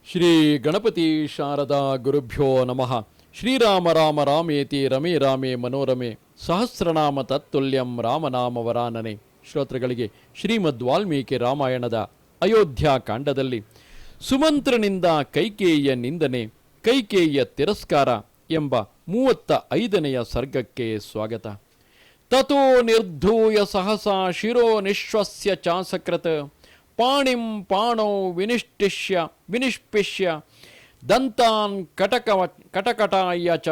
ಶ್ರೀ ಗಣಪತಿ ಶಾರದಾ ಗುರುಭ್ಯೋ ನಮಃ. ಶ್ರೀರಾಮ ರಾಮ ರಾಮೇತಿ ರಮೇ ರಾಮೇ ಮನೋರಮೆ ಸಹಸ್ರನಾಮ ತತ್ತುಲ್ಯಂ ರಾಮನಾಮ ವರಾನನೆ. ಶ್ರೋತೃಗಳಿಗೆ ಶ್ರೀಮದ್ ವಾಲ್ಮೀಕಿ ರಾಮಾಯಣದ ಅಯೋಧ್ಯ ಕಾಂಡದಲ್ಲಿ ಸುಮಂತ್ರನಿಂದ ಕೈಕೇಯಿಯ ನಿಂದನೆ, ಕೈಕೇಯಿಯ ತಿರಸ್ಕಾರ ಎಂಬ 35ನೆಯ ಸರ್ಗಕ್ಕೆ ಸ್ವಾಗತ. ತಥೋ ನಿರ್ಧೂಯ ಸಹಸಾ ಶಿರೋ ನಿಶ್ವಸ್ಯ ಚಾಸಕೃತ್ ಪಾಣಿಂ ಪಾಣೋ ವಿನಿಷ್ಪಿಷ್ಯ ದಂತಾನ್ ಕಟಕಟಾಯ ಚ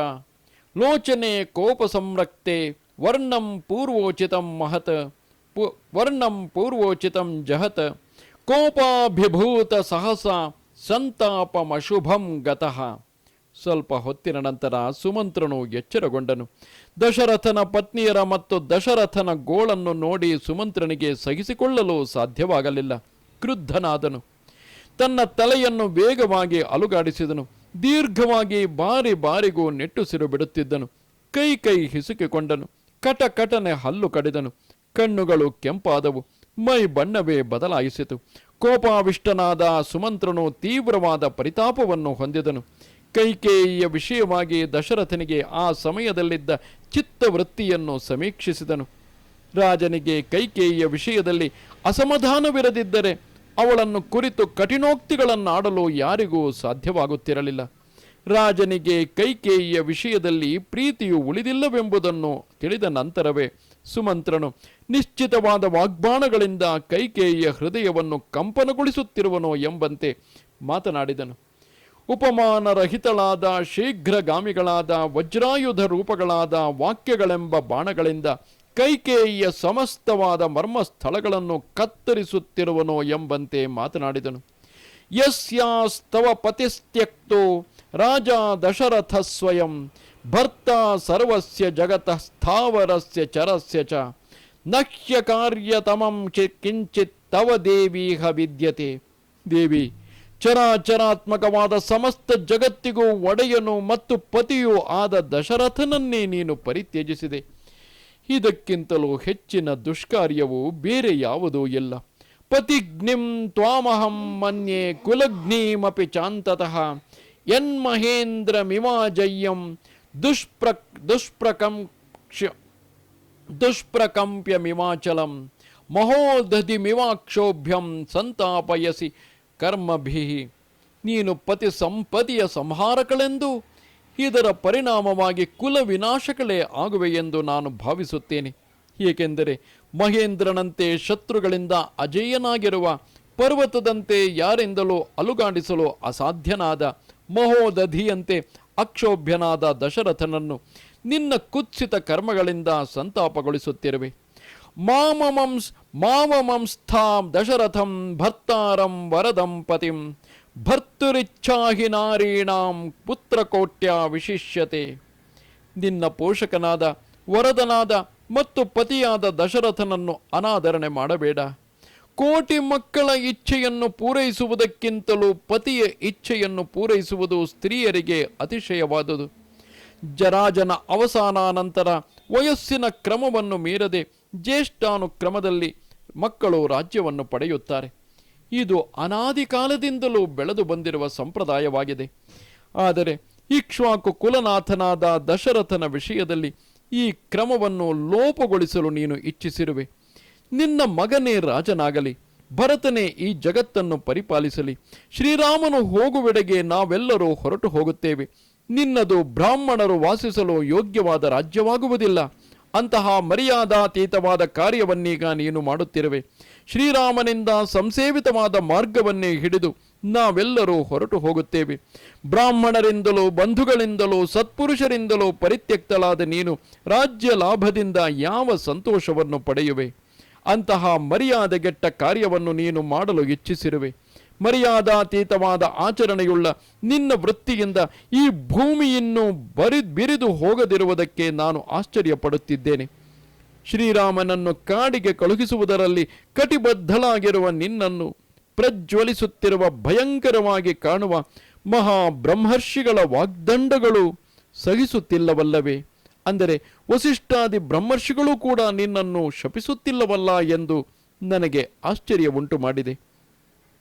ಲೋಚನೆ ಕೋಪ ಸಂರಕ್ತೆ ವರ್ಣಂ ಪೂರ್ವೋಚಿತಂ ಜಹತ್ ಕೋಪಾಭಿಭೂತ ಸಹಸ ಸಂತಾಪಮಶುಭಂ ಗತಃ. ಸ್ವಲ್ಪ ಹೊತ್ತಿನ ನಂತರ ಸುಮಂತ್ರನು ಎಚ್ಚರಗೊಂಡನು. ದಶರಥನ ಪತ್ನಿಯರ ಮತ್ತು ದಶರಥನ ಗೋಳನ್ನು ನೋಡಿ ಸುಮಂತ್ರನಿಗೆ ಸಹಿಸಿಕೊಳ್ಳಲು ಸಾಧ್ಯವಾಗಲಿಲ್ಲ. ಕ್ರುದ್ಧನಾದನು. ತನ್ನ ತಲೆಯನ್ನು ವೇಗವಾಗಿ ಅಲುಗಾಡಿಸಿದನು. ದೀರ್ಘವಾಗಿ ಬಾರಿ ಬಾರಿಗೂ ನೆಟ್ಟುಸಿರು ಬಿಡುತ್ತಿದ್ದನು. ಕೈ ಹಿಸುಕಿಕೊಂಡನು. ಕಟನೆ ಹಲ್ಲು ಕಡಿದನು. ಕಣ್ಣುಗಳು ಕೆಂಪಾದವು. ಮೈ ಬಣ್ಣವೇ ಬದಲಾಯಿಸಿತು. ಕೋಪಾವಿಷ್ಟನಾದ ಸುಮಂತ್ರನು ತೀವ್ರವಾದ ಪರಿತಾಪವನ್ನು ಹೊಂದಿದನು. ಕೈಕೇಯಿಯ ವಿಷಯವಾಗಿ ದಶರಥನಿಗೆ ಆ ಸಮಯದಲ್ಲಿದ್ದ ಚಿತ್ತವೃತ್ತಿಯನ್ನು ಸಮೀಕ್ಷಿಸಿದನು. ರಾಜನಿಗೆ ಕೈಕೇಯಿಯ ವಿಷಯದಲ್ಲಿ ಅಸಮಾಧಾನವಿರದಿದ್ದರೆ ಅವಳನ್ನು ಕುರಿತು ಕಠಿಣೋಕ್ತಿಗಳನ್ನಾಡಲು ಯಾರಿಗೂ ಸಾಧ್ಯವಾಗುತ್ತಿರಲಿಲ್ಲ. ರಾಜನಿಗೆ ಕೈಕೇಯಿಯ ವಿಷಯದಲ್ಲಿ ಪ್ರೀತಿಯು ಉಳಿದಿಲ್ಲವೆಂಬುದನ್ನು ತಿಳಿದ ನಂತರವೇ ಸುಮಂತ್ರನು ನಿಶ್ಚಿತವಾದ ವಾಗ್ಬಾಣಗಳಿಂದ ಕೈಕೇಯಿಯ ಹೃದಯವನ್ನು ಕಂಪನಗೊಳಿಸುತ್ತಿರುವನೋ ಎಂಬಂತೆ ಮಾತನಾಡಿದನು. ಉಪಮಾನರಹಿತಳಾದ ಶೀಘ್ರಗಾಮಿಗಳಾದ ವಜ್ರಾಯುಧ ರೂಪಗಳಾದ ವಾಕ್ಯಗಳೆಂಬ ಬಾಣಗಳಿಂದ ಕೈಕೇಯಿಯ ಸಮಸ್ತವಾದ ಮರ್ಮಸ್ಥಳಗಳನ್ನು ಕತ್ತರಿಸುತ್ತಿರುವನೋ ಎಂಬಂತೆ ಮಾತನಾಡಿದನು. ಯಸ್ಯಾಸ್ತವ ಪತಿಸ್ತ್ಯಕ್ತೋ ರಾಜ ದಶರಥ ಸ್ವಯಂ ಭರ್ತ ಸರ್ವಸ್ಯ ಜಗತಃ ಸ್ಥಾವರಸ್ಯ ಚರಸ್ಯ ಚ ನಹ್ಯ ಕಾರ್ಯತಮಂ ಕಿಂಚಿತ್ ತವ ದೇವೀಹ ವಿದ್ಯತೆ. ದೇವಿ, ಚರಾಚರಾತ್ಮಕವಾದ ಸಮಸ್ತ ಜಗತ್ತಿಗೂ ಒಡೆಯನು ಮತ್ತು ಪತಿಯೂ ಆದ ದಶರಥನನ್ನೇ ನೀನು ಪರಿತ್ಯಜಿಸಿದೆ. ಇದಕ್ಕಿಂತಲೂ ಹೆಚ್ಚಿನ ದುಷ್ಕಾರ್ಯವು ಬೇರೆ ಯಾವುದೂ ಇಲ್ಲ. ಪತಿಗ್ನಿಂ ತ್ವಾಮಹಂ ಮನ್ಯೆ ಕುಲಗ್ನೀಮಪಿ ಚಾಂತತಃ ಯನ್ಮಹೇಂದ್ರಮಿವಾಜಯ್ಯಂ ದುಷ್ಪ್ರಕಂಪ್ಯಮಿವಾಚಲಂ ಮಹೋದಧಿಮಿವಾಕ್ಷೋಭ್ಯಂ ಸಂತಾಪಯಸಿ ಕರ್ಮಭಿಃ. ನೀನು ಪತಿ ಸಂಪತ್ತಿಯ ಸಂಹಾರಕಳೆಂದು, ಇದರ ಪರಿಣಾಮವಾಗಿ ಕುಲ ವಿನಾಶಗಳೇ ಆಗುವೆಯೆಂದು ನಾನು ಭಾವಿಸುತ್ತೇನೆ. ಏಕೆಂದರೆ ಮಹೇಂದ್ರನಂತೆ ಶತ್ರುಗಳಿಂದ ಅಜೇಯನಾಗಿರುವ, ಪರ್ವತದಂತೆ ಯಾರಿಂದಲೂ ಅಲುಗಾಡಿಸಲು ಅಸಾಧ್ಯನಾದ, ಮಹೋದಧಿಯಂತೆ ಅಕ್ಷೋಭ್ಯನಾದ ದಶರಥನನ್ನು ನಿನ್ನ ಕುತ್ಸಿತ ಕರ್ಮಗಳಿಂದ ಸಂತಾಪಗೊಳಿಸುತ್ತಿರುವೆ. ಮಾಮಮಂಸ್ಥಾಂ ದಶರಥಂ ಭರ್ತಾರಂ ವರದಂ ಪತಿಂ ಭರ್ತುರಿಚ್ಛಾಹಿ ನಾರೀಣಾಂ ಪುತ್ರಕೋಟ್ಯ ವಿಶಿಷ್ಯತೆ. ನಿನ್ನ ಪೋಷಕನಾದ, ವರದನಾದ ಮತ್ತು ಪತಿಯಾದ ದಶರಥನನ್ನು ಅನಾದರಣೆ ಮಾಡಬೇಡ. ಕೋಟಿ ಮಕ್ಕಳ ಇಚ್ಛೆಯನ್ನು ಪೂರೈಸುವುದಕ್ಕಿಂತಲೂ ಪತಿಯ ಇಚ್ಛೆಯನ್ನು ಪೂರೈಸುವುದು ಸ್ತ್ರೀಯರಿಗೆ ಅತಿಶಯವಾದುದು. ಜರಾಜನ ಅವಸಾನಾನಂತರ ವಯಸ್ಸಿನ ಕ್ರಮವನ್ನು ಮೀರದೆ ಜ್ಯೇಷ್ಠಾನುಕ್ರಮದಲ್ಲಿ ಮಕ್ಕಳು ರಾಜ್ಯವನ್ನು ಪಡೆಯುತ್ತಾರೆ. ಇದು ಅನಾದಿ ಕಾಲದಿಂದಲೂ ಬೆಳೆದು ಬಂದಿರುವ ಸಂಪ್ರದಾಯವಾಗಿದೆ. ಆದರೆ ಇಕ್ಷ್ವಾಕು ಕುಲನಾಥನಾದ ದಶರಥನ ವಿಷಯದಲ್ಲಿ ಈ ಕ್ರಮವನ್ನು ಲೋಪಗೊಳಿಸಲು ನೀನು ಇಚ್ಛಿಸಿರುವೆ. ನಿನ್ನ ಮಗನೇ ರಾಜನಾಗಲಿ, ಭರತನೇ ಈ ಜಗತ್ತನ್ನು ಪರಿಪಾಲಿಸಲಿ. ಶ್ರೀರಾಮನು ಹೋಗುವೆಡೆಗೆ ನಾವೆಲ್ಲರೂ ಹೊರಟು ಹೋಗುತ್ತೇವೆ. ನಿನ್ನದು ಬ್ರಾಹ್ಮಣರು ವಾಸಿಸಲು ಯೋಗ್ಯವಾದ ರಾಜ್ಯವಾಗುವುದಿಲ್ಲ. ಅಂತಹ ಮರ್ಯಾದಾತೀತವಾದ ಕಾರ್ಯವನ್ನೀಗ ನೀನು ಮಾಡುತ್ತಿರುವೆ. ಶ್ರೀರಾಮನಿಂದ ಸಂಸೇವಿತವಾದ ಮಾರ್ಗವನ್ನೇ ಹಿಡಿದು ನಾವೆಲ್ಲರೂ ಹೊರಟು ಹೋಗುತ್ತೇವೆ. ಬ್ರಾಹ್ಮಣರಿಂದಲೂ ಬಂಧುಗಳಿಂದಲೂ ಸತ್ಪುರುಷರಿಂದಲೂ ಪರಿತ್ಯಕ್ತಳಾದ ನೀನು ರಾಜ್ಯ ಲಾಭದಿಂದ ಯಾವ ಸಂತೋಷವನ್ನು ಪಡೆಯುವೆ? ಅಂತಹ ಮರ್ಯಾದೆಗೆಟ್ಟ ಕಾರ್ಯವನ್ನು ನೀನು ಮಾಡಲು ಇಚ್ಛಿಸಿರುವೆ. ಮರ್ಯಾದಾತೀತವಾದ ಆಚರಣೆಯುಳ್ಳ ನಿನ್ನ ವೃತ್ತಿಯಿಂದ ಈ ಭೂಮಿಯನ್ನು ಬಿರಿದು ಹೋಗದಿರುವುದಕ್ಕೆ ನಾನು ಆಶ್ಚರ್ಯಪಡುತ್ತಿದ್ದೇನೆ. ಶ್ರೀರಾಮನನ್ನು ಕಾಡಿಗೆ ಕಳುಹಿಸುವುದರಲ್ಲಿ ಕಟಿಬದ್ಧಳಾಗಿರುವ ನಿನ್ನನ್ನು ಪ್ರಜ್ವಲಿಸುತ್ತಿರುವ ಭಯಂಕರವಾಗಿ ಕಾಣುವ ಮಹಾಬ್ರಹ್ಮರ್ಷಿಗಳ ವಾಗ್ದಂಡಗಳು ಸಹಿಸುತ್ತಿಲ್ಲವಲ್ಲವೇ? ಅಂದರೆ ವಸಿಷ್ಠಾದಿ ಬ್ರಹ್ಮರ್ಷಿಗಳು ಕೂಡ ನಿನ್ನನ್ನು ಶಪಿಸುತ್ತಿಲ್ಲವಲ್ಲ ಎಂದು ನನಗೆ ಆಶ್ಚರ್ಯ ಉಂಟು ಮಾಡಿದೆ.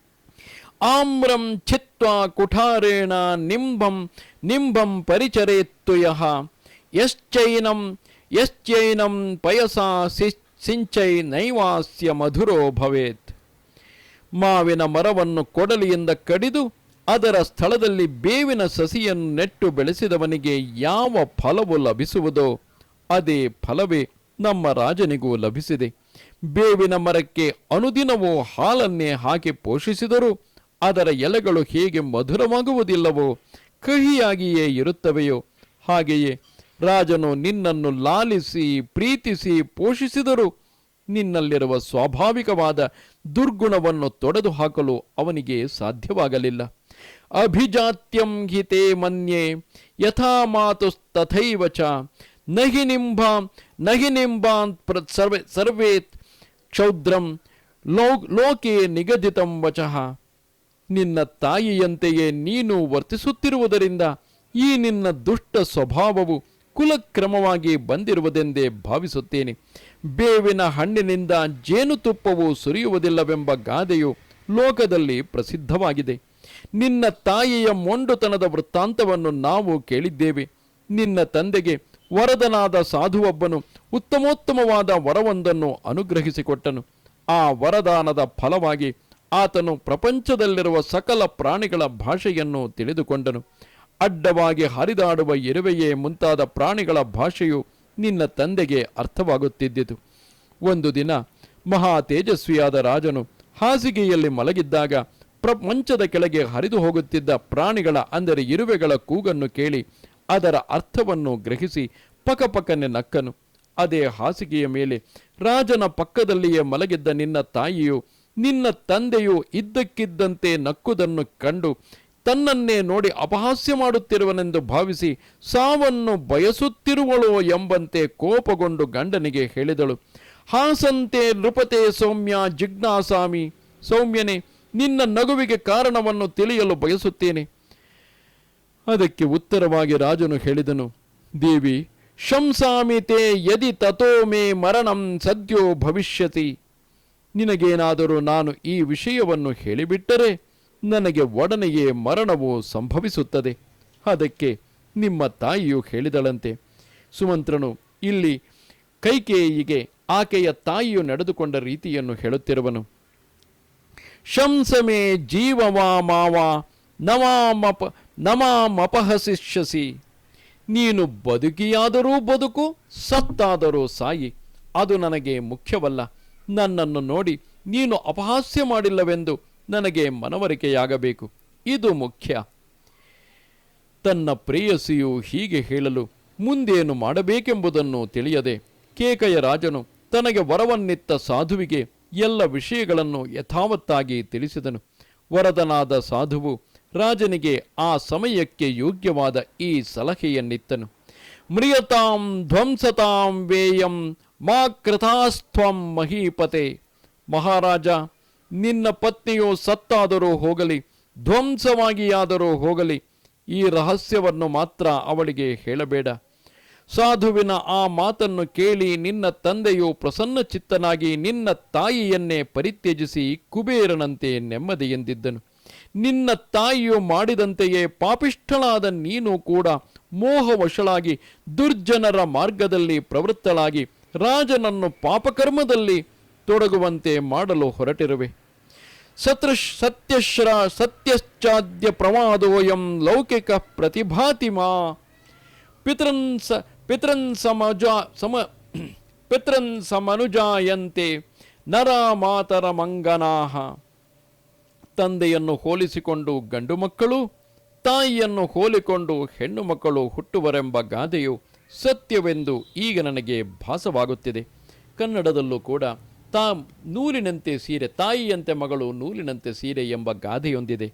ಆಮ್ರಂ ಛಿತ್ ದೃಷ್ಟ್ವಾ ಕುಠಾರೇಣ ನಿಂಬಂ ನಿಂಬಂ ಪರಿಚರೇತ್ತು ಯಃ ಯಶ್ಚೈನಂ ಪಯಸಾ ಸಿಂಚೈ ನೈವಾಸ್ಯ ಮಧುರೋ ಭವೇತ್. ಮಾವಿನ ಮರವನ್ನು ಕೊಡಲಿಯಿಂದ ಕಡಿದು ಅದರ ಸ್ಥಳದಲ್ಲಿ ಬೇವಿನ ಸಸಿಯನ್ನು ನೆಟ್ಟು ಬೆಳೆಸಿದವನಿಗೆ ಯಾವ ಫಲವು ಲಭಿಸುವುದೋ ಅದೇ ಫಲವೇ ನಮ್ಮ ರಾಜನಿಗೂ ಲಭಿಸಿದೆ. ಬೇವಿನ ಮರಕ್ಕೆ ಅನುದಿನವೂ ಹಾಲನ್ನೇ ಹಾಕಿ ಪೋಷಿಸಿದರೂ ಅದರ ಎಲೆಗಳು ಹೇಗೆ ಮಧುರವಾಗುವುದಿಲ್ಲವೋ, ಕಹಿಯಾಗಿಯೇ ಇರುತ್ತವೆಯೋ, ಹಾಗೆಯೇ ರಾಜನು ನಿನ್ನನ್ನು ಲಾಲಿಸಿ ಪ್ರೀತಿಸಿ ಪೋಷಿಸಿದರೂ ನಿನ್ನಲ್ಲಿರುವ ಸ್ವಾಭಾವಿಕವಾದ ದುರ್ಗುಣವನ್ನು ತೊಡೆದು ಹಾಕಲು ಅವನಿಗೆ ಸಾಧ್ಯವಾಗಲಿಲ್ಲ. ಅಭಿಜಾತ್ಯಂ ಹಿತೇ ಮನ್ಯೆ ಯಥಾ ಮಾತುಸ್ತಥೈವ ಚ ನಹಿ ನಿಂಬಾನ್ ಸರ್ವೇತ್ ಕ್ಷೌದ್ರಂ ಲೋಕೆ ನಿಗದಿತಂ ವಚಃ. ನಿನ್ನ ತಾಯಿಯಂತೆಯೇ ನೀನು ವರ್ತಿಸುತ್ತಿರುವುದರಿಂದ ಈ ನಿನ್ನ ದುಷ್ಟ ಸ್ವಭಾವವು ಕುಲಕ್ರಮವಾಗಿ ಬಂದಿರುವುದೆಂದೇ ಭಾವಿಸುತ್ತೇನೆ. ಬೇವಿನ ಹಣ್ಣಿನಿಂದ ಜೇನುತುಪ್ಪವು ಸುರಿಯುವುದಿಲ್ಲವೆಂಬ ಗಾದೆಯು ಲೋಕದಲ್ಲಿ ಪ್ರಸಿದ್ಧವಾಗಿದೆ. ನಿನ್ನ ತಾಯಿಯ ಮೊಂಡುತನದ ವೃತ್ತಾಂತವನ್ನು ನಾವು ಕೇಳಿದ್ದೇವೆ. ನಿನ್ನ ತಂದೆಗೆ ವರದನಾದ ಸಾಧುವೊಬ್ಬನು ಉತ್ತಮೋತ್ತಮವಾದ ವರವೊಂದನ್ನು ಅನುಗ್ರಹಿಸಿಕೊಟ್ಟನು. ಆ ವರದಾನದ ಫಲವಾಗಿ ಆತನು ಪ್ರಪಂಚದಲ್ಲಿರುವ ಸಕಲ ಪ್ರಾಣಿಗಳ ಭಾಷೆಯನ್ನು ತಿಳಿದುಕೊಂಡನು. ಅಡ್ಡವಾಗಿ ಹರಿದಾಡುವ ಇರುವೆಯೇ ಮುಂತಾದ ಪ್ರಾಣಿಗಳ ಭಾಷೆಯು ನಿನ್ನ ತಂದೆಗೆ ಅರ್ಥವಾಗುತ್ತಿದ್ದಿತು. ಒಂದು ದಿನ ಮಹಾ ತೇಜಸ್ವಿಯಾದ ರಾಜನು ಹಾಸಿಗೆಯಲ್ಲಿ ಮಲಗಿದ್ದಾಗ ಮಂಚದ ಕೆಳಗೆ ಹರಿದು ಹೋಗುತ್ತಿದ್ದ ಪ್ರಾಣಿಗಳ ಅಂದರೆ ಇರುವೆಗಳ ಕೂಗನ್ನು ಕೇಳಿ ಅದರ ಅರ್ಥವನ್ನು ಗ್ರಹಿಸಿ ಪಕಪಕನೆ ನಕ್ಕನು. ಅದೇ ಹಾಸಿಗೆಯ ಮೇಲೆ ರಾಜನ ಪಕ್ಕದಲ್ಲಿಯೇ ಮಲಗಿದ್ದ ನಿನ್ನ ತಾಯಿಯು ನಿನ್ನ ತಂದೆಯು ಇದ್ದಕ್ಕಿದ್ದಂತೆ ನಕ್ಕುವುದನ್ನು ಕಂಡು ತನ್ನನ್ನೇ ನೋಡಿ ಅಪಹಾಸ್ಯ ಮಾಡುತ್ತಿರುವನೆಂದು ಭಾವಿಸಿ ಸಾವನ್ನು ಬಯಸುತ್ತಿರುವಳೋ ಎಂಬಂತೆ ಕೋಪಗೊಂಡು ಗಂಡನಿಗೆ ಹೇಳಿದಳು. ಹಾಸಂತೆ ನೃಪತೆ ಸೌಮ್ಯ ಜಿಜ್ಞಾಸಾಮಿ. ಸೌಮ್ಯನೇ, ನಿನ್ನ ನಗುವಿಗೆ ಕಾರಣವನ್ನು ತಿಳಿಯಲು ಬಯಸುತ್ತೇನೆ. ಅದಕ್ಕೆ ಉತ್ತರವಾಗಿ ರಾಜನು ಹೇಳಿದನು, ದೇವಿ, ಶಂಸಾಮಿ ತೇ ಯದಿ ತಥೋ ಮೇ ಮರಣಂ ಸದ್ಯೋ ಭವಿಷ್ಯತಿ. ನಿನಗೇನಾದರೂ ನಾನು ಈ ವಿಷಯವನ್ನು ಹೇಳಿಬಿಟ್ಟರೆ ನನಗೆ ಒಡನೆಯೇ ಮರಣವು ಸಂಭವಿಸುತ್ತದೆ. ಅದಕ್ಕೆ ನಿಮ್ಮ ತಾಯಿಯು ಹೇಳಿದಳಂತೆ. ಸುಮಂತ್ರನು ಇಲ್ಲಿ ಕೈಕೇಯಿಗೆ ಆಕೆಯ ತಾಯಿಯು ನಡೆದುಕೊಂಡ ರೀತಿಯನ್ನು ಹೇಳುತ್ತಿರುವನು. ಶಂಸಮೇ ಜೀವವಾ ಮಾವಾ ನಮಾಮಪಹಸಿಷ್ಯಸಿ. ನೀನು ಬದುಕಿಯಾದರೂ ಬದುಕು, ಸತ್ತಾದರೂ ಸಾಯಿ, ಅದು ನನಗೆ ಮುಖ್ಯವಲ್ಲ. ನನ್ನನ್ನು ನೋಡಿ ನೀನು ಅಪಹಾಸ್ಯ ಮಾಡಿಲ್ಲವೆಂದು ನನಗೆ ಮನವರಿಕೆಯಾಗಬೇಕು, ಇದು ಮುಖ್ಯ. ತನ್ನ ಪ್ರೇಯಸಿಯು ಹೀಗೆ ಹೇಳಲು ಮುಂದೇನು ಮಾಡಬೇಕೆಂಬುದನ್ನು ತಿಳಿಯದೆ ಕೇಕಯ ರಾಜನು ತನಗೆ ವರವನ್ನಿತ್ತ ಸಾಧುವಿಗೆ ಎಲ್ಲ ವಿಷಯಗಳನ್ನು ಯಥಾವತ್ತಾಗಿ ತಿಳಿಸಿದನು. ವರದನಾದ ಸಾಧುವು ರಾಜನಿಗೆ ಆ ಸಮಯಕ್ಕೆ ಯೋಗ್ಯವಾದ ಈ ಸಲಹೆಯನ್ನಿತ್ತನು. ಮ್ರಿಯತಾಂ ಧ್ವಂಸತಾಂ ವೇಯಂ ಮಾ ಕೃತಾಸ್ತ್ವಂ ಮಹೀಪತೆ. ಮಹಾರಾಜ, ನಿನ್ನ ಪತ್ನಿಯು ಸತ್ತಾದರೂ ಹೋಗಲಿ, ಧ್ವಂಸವಾಗಿಯಾದರೂ ಹೋಗಲಿ, ಈ ರಹಸ್ಯವನ್ನು ಮಾತ್ರ ಅವಳಿಗೆ ಹೇಳಬೇಡ. ಸಾಧುವಿನ ಆ ಮಾತನ್ನು ಕೇಳಿ ನಿನ್ನ ತಂದೆಯು ಪ್ರಸನ್ನಚಿತ್ತನಾಗಿ ನಿನ್ನ ತಾಯಿಯನ್ನೇ ಪರಿತ್ಯಜಿಸಿ ಕುಬೇರನಂತೆ ನೆಮ್ಮದಿಯೆಂದಿದ್ದನು. ನಿನ್ನ ತಾಯಿಯು ಮಾಡಿದಂತೆಯೇ ಪಾಪಿಷ್ಠಳಾದ ನೀನು ಕೂಡ ಮೋಹವಶಳಾಗಿ ದುರ್ಜನರ ಮಾರ್ಗದಲ್ಲಿ ಪ್ರವೃತ್ತಳಾಗಿ ರಾಜನನ್ನು ಪಾಪಕರ್ಮದಲ್ಲಿ ತೊಡಗುವಂತೆ ಮಾಡಲು ಹೊರಟಿರುವೆ. ಸತ್ಯಶ್ಚಾದ್ಯ ಪ್ರಮಾದೋಯಂ ಲೌಕಿಕ ಪ್ರತಿಭಾತಿಮಾ. ಪಿತೃನ್ ಸಮನುಜಾಯಂತೆ ನರ ಮಾತರ ಮಂಗನಾಹ. ತಂದೆಯನ್ನು ಹೋಲಿಸಿಕೊಂಡು ಗಂಡು ಮಕ್ಕಳು, ತಾಯಿಯನ್ನು ಹೋಲಿಕೊಂಡು ಹೆಣ್ಣು ಮಕ್ಕಳು ಹುಟ್ಟುವರೆಂಬ ಗಾದೆಯು ಸತ್ಯವೆಂದು ಈಗ ನನಗೆ ಭಾಸವಾಗುತ್ತಿದೆ. ಕನ್ನಡದಲ್ಲೂ ಕೂಡ ನೂಲಿನಂತೆ ಸೀರೆ, ತಾಯಿಯಂತೆ ಮಗಳು ನೂಲಿನಂತೆ ಸೀರೆ ಎಂಬ ಗಾದೆಯೊಂದಿದೆ.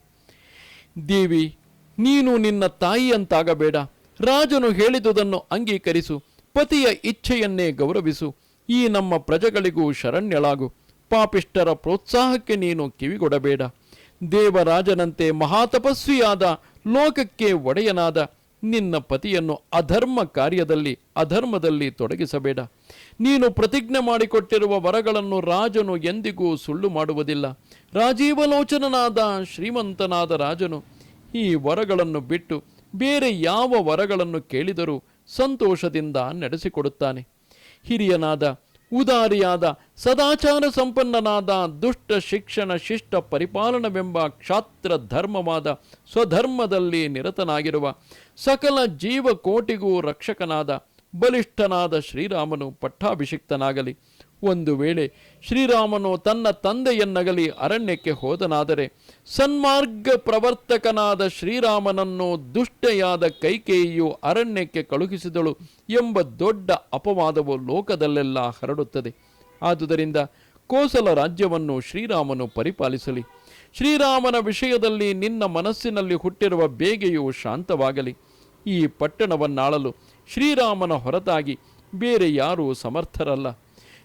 ದೇವಿ, ನೀನು ನಿನ್ನ ತಾಯಿಯಂತಾಗಬೇಡ. ರಾಜನು ಹೇಳಿದುದನ್ನು ಅಂಗೀಕರಿಸು. ಪತಿಯ ಇಚ್ಛೆಯನ್ನೇ ಗೌರವಿಸು. ಈ ನಮ್ಮ ಪ್ರಜೆಗಳಿಗೂ ಶರಣ್ಯಳಾಗು. ಪಾಪಿಷ್ಠರ ಪ್ರೋತ್ಸಾಹಕ್ಕೆ ನೀನು ಕಿವಿಗೊಡಬೇಡ. ದೇವರಾಜನಂತೆ ಮಹಾತಪಸ್ವಿಯಾದ ಲೋಕಕ್ಕೆ ಒಡೆಯನಾದ ನಿನ್ನ ಪತಿಯನ್ನು ಅಧರ್ಮ ಕಾರ್ಯದಲ್ಲಿ ಅಧರ್ಮದಲ್ಲಿ ತೊಡಗಿಸಬೇಡ. ನೀನು ಪ್ರತಿಜ್ಞೆ ಮಾಡಿಕೊಟ್ಟಿರುವ ವರಗಳನ್ನು ರಾಜನು ಎಂದಿಗೂ ಸುಳ್ಳು ಮಾಡುವುದಿಲ್ಲ. ರಾಜೀವಲೋಚನನಾದ ಶ್ರೀಮಂತನಾದ ರಾಜನು ಈ ವರಗಳನ್ನು ಬಿಟ್ಟು ಬೇರೆ ಯಾವ ವರಗಳನ್ನು ಕೇಳಿದರೂ ಸಂತೋಷದಿಂದ ನಡೆಸಿಕೊಡುತ್ತಾನೆ. ಹಿರಿಯನಾದ, ಉದಾರಿಯಾದ, ಸದಾಚಾರ ಸಂಪನ್ನನಾದ, ದುಷ್ಟ ಶಿಕ್ಷಣ ಶಿಷ್ಟ ಪರಿಪಾಲನವೆಂಬ ಕ್ಷಾತ್ರ ಧರ್ಮವಾದ ಸ್ವಧರ್ಮದಲ್ಲಿ ನಿರತನಾಗಿರುವ ಸಕಲ ಜೀವಕೋಟಿಗೂ ರಕ್ಷಕನಾದ ಬಲಿಷ್ಠನಾದ ಶ್ರೀರಾಮನು ಪಟ್ಟಾಭಿಷಿಕ್ತನಾಗಲಿ. ಒಂದು ವೇಳೆ ಶ್ರೀರಾಮನು ತನ್ನ ತಂದೆಯನ್ನಗಲಿ ಅರಣ್ಯಕ್ಕೆ ಹೋದನಾದರೆ ಸನ್ಮಾರ್ಗ ಪ್ರವರ್ತಕನಾದ ಶ್ರೀರಾಮನನ್ನು ದುಷ್ಟೆಯಾದ ಕೈಕೇಯಿಯು ಅರಣ್ಯಕ್ಕೆ ಕಳುಹಿಸಿದಳು ಎಂಬ ದೊಡ್ಡ ಅಪವಾದವು ಲೋಕದಲ್ಲೆಲ್ಲ ಹರಡುತ್ತದೆ. ಆದುದರಿಂದ ಕೋಸಲ ರಾಜ್ಯವನ್ನು ಶ್ರೀರಾಮನು ಪರಿಪಾಲಿಸಲಿ. ಶ್ರೀರಾಮನ ವಿಷಯದಲ್ಲಿ ನಿನ್ನ ಮನಸ್ಸಿನಲ್ಲಿ ಹುಟ್ಟಿರುವ ಬೇಗೆಯು ಶಾಂತವಾಗಲಿ. ಈ ಪಟ್ಟಣವನ್ನಾಳಲು ಶ್ರೀರಾಮನ ಹೊರತಾಗಿ ಬೇರೆ ಯಾರೂ ಸಮರ್ಥರಲ್ಲ.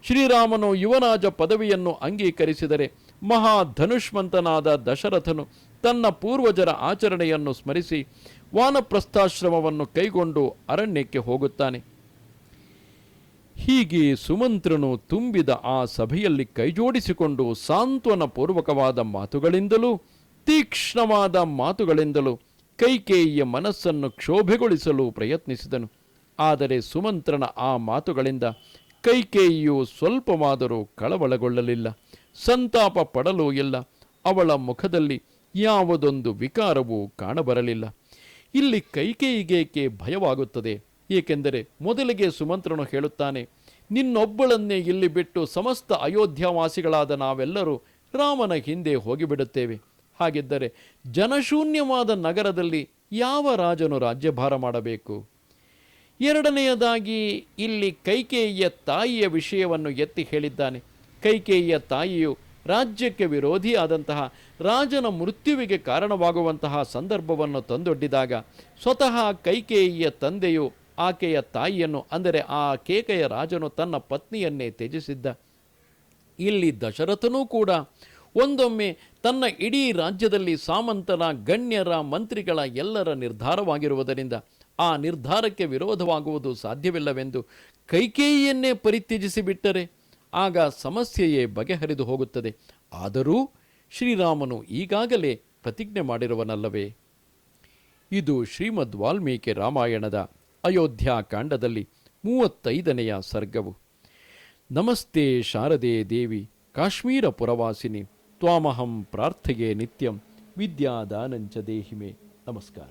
ಶ್ರೀರಾಮನು ಯುವರಾಜ ಪದವಿಯನ್ನು ಅಂಗೀಕರಿಸಿದರೆ ಮಹಾಧನುಷ್ಮಂತನಾದ ದಶರಥನು ತನ್ನ ಪೂರ್ವಜರ ಆಚರಣೆಯನ್ನು ಸ್ಮರಿಸಿ ವಾನಪ್ರಸ್ಥಾಶ್ರಮವನ್ನು ಕೈಗೊಂಡು ಅರಣ್ಯಕ್ಕೆ ಹೋಗುತ್ತಾನೆ. ಹೀಗೆ ಸುಮಂತ್ರನು ತುಂಬಿದ ಆ ಸಭೆಯಲ್ಲಿ ಕೈಜೋಡಿಸಿಕೊಂಡು ಸಾಂತ್ವನ ಪೂರ್ವಕವಾದ ಮಾತುಗಳಿಂದಲೂ ತೀಕ್ಷ್ಣವಾದ ಮಾತುಗಳಿಂದಲೂ ಕೈಕೇಯಿಯ ಮನಸ್ಸನ್ನು ಕ್ಷೋಭೆಗೊಳಿಸಲು ಪ್ರಯತ್ನಿಸಿದನು. ಆದರೆ ಸುಮಂತ್ರನ ಆ ಮಾತುಗಳಿಂದ ಕೈಕೇಯಿಯು ಸ್ವಲ್ಪವಾದರೂ ಕಳವಳಗೊಳ್ಳಲಿಲ್ಲ, ಸಂತಾಪ ಪಡಲೂ ಇಲ್ಲ. ಅವಳ ಮುಖದಲ್ಲಿ ಯಾವುದೊಂದು ವಿಕಾರವೂ ಕಾಣಬರಲಿಲ್ಲ. ಇಲ್ಲಿ ಕೈಕೇಯಿಗೇಕೆ ಭಯವಾಗುತ್ತದೆ? ಏಕೆಂದರೆ ಮೊದಲಿಗೆ ಸುಮಂತ್ರನು ಹೇಳುತ್ತಾನೆ, ನಿನ್ನೊಬ್ಬಳನ್ನೇ ಇಲ್ಲಿ ಬಿಟ್ಟು ಸಮಸ್ತ ಅಯೋಧ್ಯಾವಾಸಿಗಳಾದ ನಾವೆಲ್ಲರೂ ರಾಮನ ಹಿಂದೆ ಹೋಗಿಬಿಡುತ್ತೇವೆ. ಹಾಗಿದ್ದರೆ ಜನಶೂನ್ಯವಾದ ನಗರದಲ್ಲಿ ಯಾವ ರಾಜನು ರಾಜ್ಯಭಾರ ಮಾಡಬೇಕು? ಎರಡನೆಯದಾಗಿ ಇಲ್ಲಿ ಕೈಕೇಯಿಯ ತಾಯಿಯ ವಿಷಯವನ್ನು ಎತ್ತಿ ಹೇಳಿದ್ದಾನೆ. ಕೈಕೇಯಿಯ ತಾಯಿಯು ರಾಜ್ಯಕ್ಕೆ ವಿರೋಧಿಯಾದಂತಹ ರಾಜನ ಮೃತ್ಯುವಿಗೆ ಕಾರಣವಾಗುವಂತಹ ಸಂದರ್ಭವನ್ನು ತಂದೊಡ್ಡಿದಾಗ ಸ್ವತಃ ಕೈಕೇಯಿಯ ತಂದೆಯು ಆಕೆಯ ತಾಯಿಯನ್ನು, ಅಂದರೆ ಆ ಕೇಕೆಯ ರಾಜನು ತನ್ನ ಪತ್ನಿಯನ್ನೇ ತ್ಯಜಿಸಿದ್ದ. ಇಲ್ಲಿ ದಶರಥನೂ ಕೂಡ ಒಂದೊಮ್ಮೆ ತನ್ನ ಇಡೀ ರಾಜ್ಯದಲ್ಲಿ ಸಾಮಂತನ, ಗಣ್ಯರ, ಮಂತ್ರಿಗಳ ಎಲ್ಲರ ನಿರ್ಧಾರವಾಗಿರುವುದರಿಂದ ಆ ನಿರ್ಧಾರಕ್ಕೆ ವಿರೋಧವಾಗುವುದು ಸಾಧ್ಯವಿಲ್ಲವೆಂದು ಕೈಕೇಯಿಯನ್ನೇ ಪರಿತ್ಯಜಿಸಿಬಿಟ್ಟರೆ ಆಗ ಸಮಸ್ಯೆಯೇ ಬಗೆಹರಿದು ಹೋಗುತ್ತದೆ. ಆದರೂ ಶ್ರೀರಾಮನು ಈಗಾಗಲೇ ಪ್ರತಿಜ್ಞೆ ಮಾಡಿರುವನಲ್ಲವೇ? ಇದು ಶ್ರೀಮದ್ ವಾಲ್ಮೀಕಿ ರಾಮಾಯಣದ ಅಯೋಧ್ಯಾಕಾಂಡದಲ್ಲಿ 35ನೆಯ ಸರ್ಗವು. ನಮಸ್ತೆ ಶಾರದೆ ದೇವಿ ಕಾಶ್ಮೀರ ಪುರವಾಸಿನಿ ತ್ವಾಮಹಂ ಪ್ರಾರ್ಥೆಯೇ ನಿತ್ಯಂ ವಿದ್ಯಾದಾನಂಚ ದೇಹಿಮೆ. ನಮಸ್ಕಾರ.